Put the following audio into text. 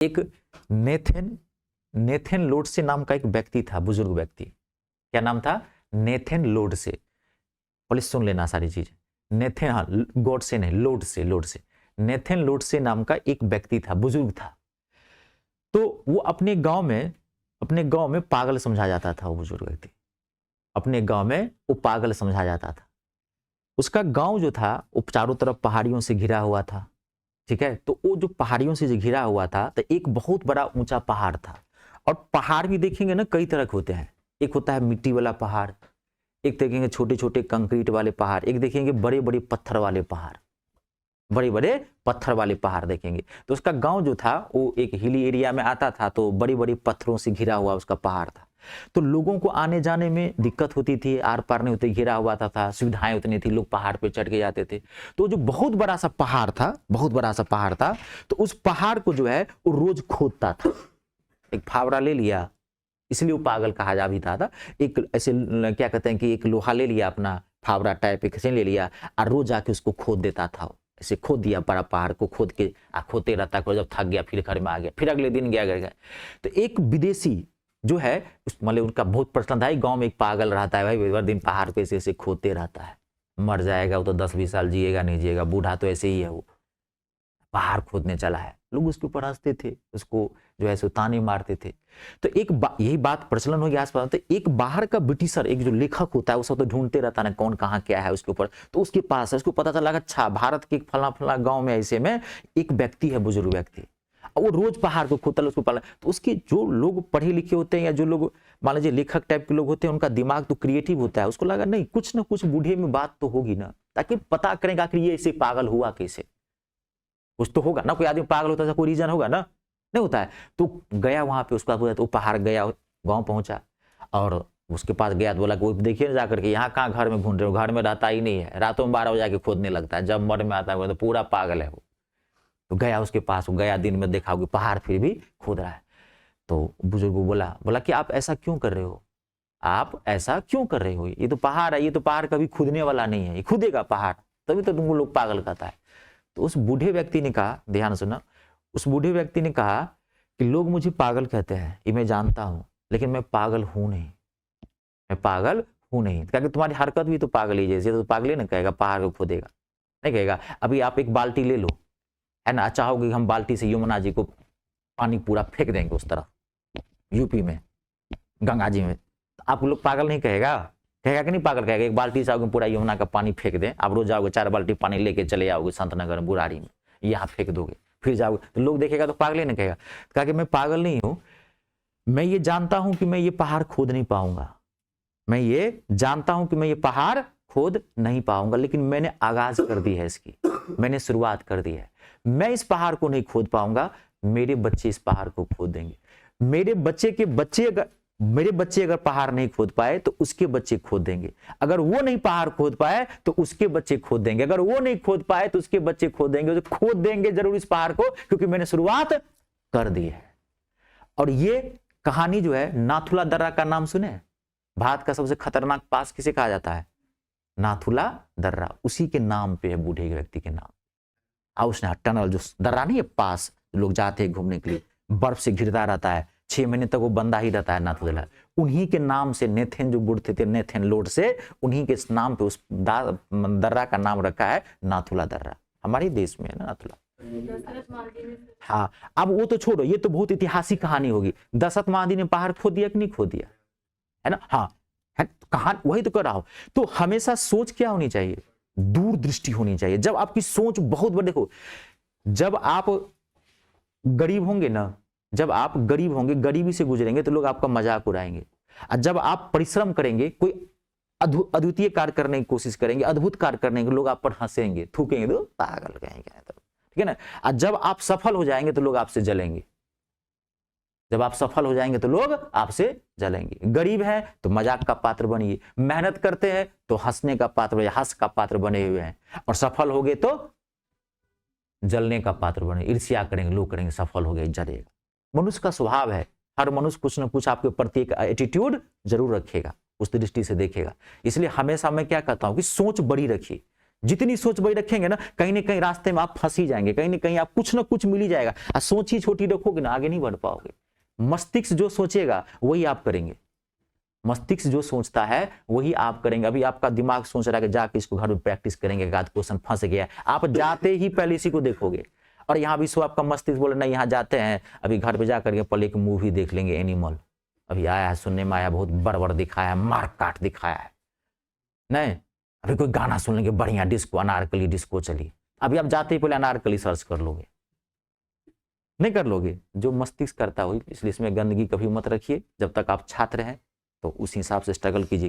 एक नेथन लोडसे नाम का एक व्यक्ति था, बुजुर्ग व्यक्ति। क्या नाम था? नेथन लोडसे। पुलिस सुन लेना सारी चीज। नेथन, हाँ, गॉडसे नहीं, लोडसे। नेथन लोडसे नाम का एक व्यक्ति था, बुजुर्ग था। तो वो अपने गांव में पागल समझा जाता था। वो बुजुर्ग व्यक्ति अपने गांव में वो पागल समझा जाता था। उसका गांव जो था वो चारों तरफ पहाड़ियों से घिरा हुआ था, ठीक है। तो वो जो पहाड़ियों से घिरा हुआ था, तो एक बहुत बड़ा ऊंचा पहाड़ था। और पहाड़ भी देखेंगे ना, कई तरह के होते हैं। एक होता है मिट्टी वाला पहाड़, एक देखेंगे छोटे छोटे कंक्रीट वाले पहाड़, एक देखेंगे बड़े बड़े पत्थर वाले पहाड़, देखेंगे। तो उसका गांव जो था वो एक हिली एरिया में आता था, तो बड़ी बड़ी पत्थरों से घिरा हुआ उसका पहाड़ था। तो लोगों को आने जाने में दिक्कत होती थी, आर पार नहीं होते, घिरा हुआ था, सुविधाएं उतनी थी, लोग पहाड़ पे चढ़ के जाते थे। तो जो बहुत बड़ा सा पहाड़ था, तो उस पहाड़ को जो है वो रोज खोदता था। एक फावड़ा ले लिया, इसलिए वो पागल कहा जा भी था। एक ऐसे क्या कहते हैं कि एक लोहा ले लिया, अपना फावड़ा टाइप एक ले लिया, और रोज आके उसको खोद देता था। ऐसे खोद दिया, बड़ा पहाड़ को खोद के खोदते रहता, जब थक गया फिर घर में आ गया, फिर अगले दिन गया। तो एक विदेशी जो है, मतलब उनका बहुत प्रचलन था, गांव में एक पागल रहता है भाई, हर दिन पहाड़ पे ऐसे खोदते रहता है। मर जाएगा वो तो 10-20 साल जिएगा, नहीं जिएगा, बूढ़ा तो ऐसे ही है, वो पहाड़ खोदने चला है। लोग उसके ऊपर हंसते थे, उसको जो है सो ताने मारते थे। तो यही बात प्रचलन हो गया आसपास। तो एक बाहर का ब्रिटिशर, एक जो लेखक होता है, वो सब तो ढूंढते रहता है कौन कहाँ क्या है उसके ऊपर। तो उसके पास है, उसको पता चला अच्छा भारत के फला गाँव में ऐसे में एक व्यक्ति है, बुजुर्ग व्यक्ति, वो रोज पहाड़ को खोदता है, उसको पाला। तो उसके जो लोग पढ़े लिखे होते हैं, या जो लोग मान लीजिए लेखक टाइप के लोग होते हैं, उनका दिमाग तो क्रिएटिव होता है। उसको लगा नहीं, कुछ ना कुछ बूढ़े में बात तो होगी ना, ताकि पता करेंगे आखिर ये ऐसे पागल हुआ कैसे, कुछ तो होगा ना। कोई आदमी पागल होता है, कोई रीजन होगा ना, नहीं होता है। तो गया वहां पे, उसका तो पहाड़ गया, गाँव पहुंचा, और उसके पास गया तो बोला कि देखिए ना जाकर के, यहाँ कहाँ घर में घूम रहे हो, घर में रहता ही नहीं है, रातों में 12 बजे जाके खोदने लगता है, जब मर में आता है तो पूरा पागल है वो। तो गया उसके पास, गया दिन में, देखा कि पहाड़ फिर भी खोद रहा है। तो बुजुर्ग को बोला कि आप ऐसा क्यों कर रहे हो, आप ऐसा क्यों कर रहे हो, ये तो पहाड़ है, ये तो पहाड़ कभी खुदने वाला नहीं है, ये खुदेगा पहाड़, तभी तो तुमको लोग पागल कहता है। तो उस बूढ़े व्यक्ति ने कहा, ध्यान सुना, उस बूढ़े व्यक्ति ने कहा कि लोग मुझे पागल कहते हैं, ये मैं जानता हूं, लेकिन मैं पागल हूं नहीं, क्योंकि तुम्हारी हरकत भी तो पागल ही जैसे, तो पागल ही ना कहेगा पहाड़ को खोदेगा, नहीं कहेगा। अभी आप एक बाल्टी ले लो, है ना, चाहोगे हम बाल्टी से यमुना जी को पानी पूरा फेंक देंगे उस तरफ, यूपी में गंगा जी में, तो आप लोग पागल नहीं कहेगा कि नहीं पागल कहेगा। एक बाल्टी से आओगे पूरा यमुना का पानी फेंक दें, आप रोज जाओगे 4 बाल्टी पानी लेके चले आओगे संतनगर बुराड़ी में, यहाँ फेंक दोगे, फिर जाओगे, तो लोग देखेगा तो पागल ही नहीं कहेगा। कहा कि मैं पागल नहीं हूं, मैं ये जानता हूं कि मैं ये पहाड़ खोद नहीं पाऊंगा, लेकिन मैंने आगाज कर दी है इसकी, मैंने शुरुआत कर दी है। मैं इस पहाड़ को नहीं खोद पाऊंगा, मेरे बच्चे इस पहाड़ को खोद देंगे। मेरे बच्चे अगर पहाड़ नहीं खोद पाए तो उसके बच्चे खोद देंगे, अगर वो नहीं पहाड़ खोद पाए तो उसके बच्चे खोद देंगे, अगर वो नहीं खोद पाए तो उसके बच्चे खोद देंगे, तो खोद देंगे जरूर इस पहाड़ को, क्योंकि मैंने शुरुआत कर दी है। और ये कहानी जो है, नाथुला दर्रा का नाम सुने? भारत का सबसे खतरनाक पास किसे कहा जाता है? नाथुला दर्रा, उसी के नाम पे है, बूढ़े व्यक्ति के नाम। उसने टनल, जो दर्रा नहीं है, पास लोग जाते हैं घूमने के लिए, बर्फ से घिरता रहता है, 6 महीने तक वो बंदा ही रहता है नाथुला। उन्हीं के नाम से नेथन जो बुढ़ते थे, नेथन लोड से, उन्हीं के नाम पे उस दर्रा का नाम रखा है नाथुला दर्रा। हमारे देश में है ना नाथुला। हाँ, अब वो तो छोड़ो, ये तो बहुत ऐतिहासिक कहानी होगी। दशरथ महादी ने पहाड़ खोद दिया कि नहीं खोद दिया, है ना? हाँ, कहानी वही तो कर रहा हूं। तो हमेशा सोच क्या होनी चाहिए? दूरदृष्टि होनी चाहिए। जब आपकी सोच बहुत बड़ी, देखो, जब आप गरीब होंगे ना, गरीबी से गुजरेंगे तो लोग आपका मजाक उड़ाएंगे। और जब आप परिश्रम करेंगे, कोई अद्वितीय कार्य करने की कोशिश करेंगे, अद्भुत कार्य करने के, लोग आप पर हंसेंगे, थूकेंगे, तो पागल कहेंगे, ठीक है ना? और जब आप सफल हो जाएंगे तो लोग आपसे जलेंगे, गरीब है तो मजाक का पात्र बनिए, मेहनत करते हैं तो हंसने का पात्र, हंस का पात्र बने हुए हैं, और सफल हो गए तो जलने का पात्र बने, ईर्ष्या करेंगे, लोग करेंगे सफल हो गए, जलेगा। मनुष्य का स्वभाव है, हर मनुष्य कुछ ना कुछ आपके प्रति एक एटीट्यूड जरूर रखेगा, उस दृष्टि से देखेगा। इसलिए हमेशा मैं क्या कहता हूं कि सोच बड़ी रखिए, जितनी सोच बड़ी रखेंगे ना कहीं रास्ते में आप फंस ही जाएंगे, कहीं ना कहीं आप कुछ ना कुछ मिल ही जाएगा। सोच ही छोटी रखोगे ना आगे नहीं बढ़ पाओगे। मस्तिष्क जो सोचेगा वही आप करेंगे, मस्तिष्क जो सोचता है वही आप करेंगे। अभी आपका दिमाग सोच रहा है कि जाके इसको घर में प्रैक्टिस करेंगे, आध क्वेश्चन फंस गया, आप जाते ही पहले इसी को देखोगे। और यहाँ भी सो आपका मस्तिष्क बोले नहीं यहाँ जाते हैं, अभी घर पे जा करके पहले एक मूवी देख लेंगे एनिमल, अभी आया है सुनने में आया, बहुत बड़ दिखाया है, मार काट दिखाया है, नहीं अभी कोई गाना सुन लेंगे बढ़िया डिस्को, अनारकली डिस्को चली, अभी आप जाते ही पहले अनारकली सर्च कर लोगे, नहीं कर लोगे। जो मस्तिष्क करता हुई, इसलिए इसमें गंदगी कभी मत रखिए। जब तक आप छात्र हैं तो उस हिसाब से स्ट्रगल कीजिए।